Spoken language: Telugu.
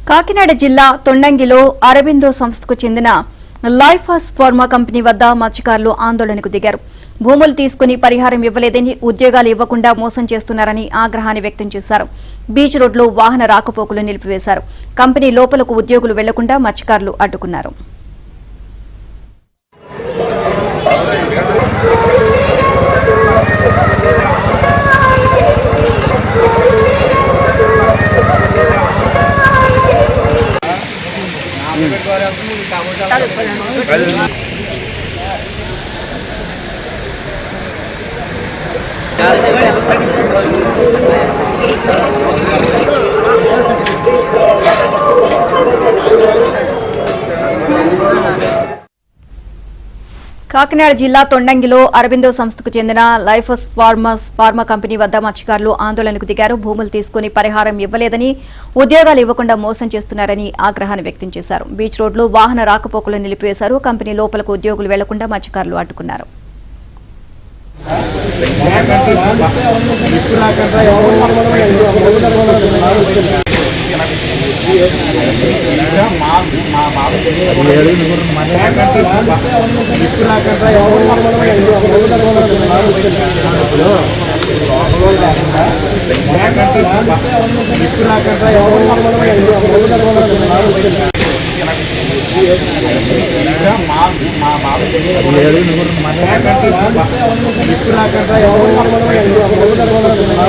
కాకినాడ జిల్లా తొండంగిలో అరబిందో సంస్థకు చెందిన లైఫాస్ ఫార్మా కంపెనీ వద్ద మత్స్యకారులు ఆందోళనకు దిగారు. భూములు తీసుకుని పరిహారం ఇవ్వలేదని, ఉద్యోగాలు ఇవ్వకుండా మోసం చేస్తున్నారని ఆగ్రహాన్ని వ్యక్తం చేశారు. బీచ్ రోడ్లో వాహన రాకపోకలు నిలిపివేశారు. కంపెనీ లోపలకు ఉద్యోగులు వెళ్లకుండా మత్స్యకారులు అడ్డుకున్నారు. కాకినాడ జిల్లా తొండంగిలో అరబిందో సంస్థకు చెందిన లైఫాస్ ఫార్మా కంపెనీ వద్ద మత్స్యకారులు ఆందోళనకు దిగారు. భూములు తీసుకుని పరిహారం ఇవ్వలేదని, ఉద్యోగాలు ఇవ్వకుండా మోసం చేస్తున్నారని ఆగ్రహాన్ని వ్యక్తం చేశారు. బీచ్ రోడ్లో వాహన రాకపోకలు నిలిపివేశారు. కంపెనీ లోపలకు ఉద్యోగులు వెళ్లకుండా మత్స్యకారులు అడ్డుకున్నారు. మా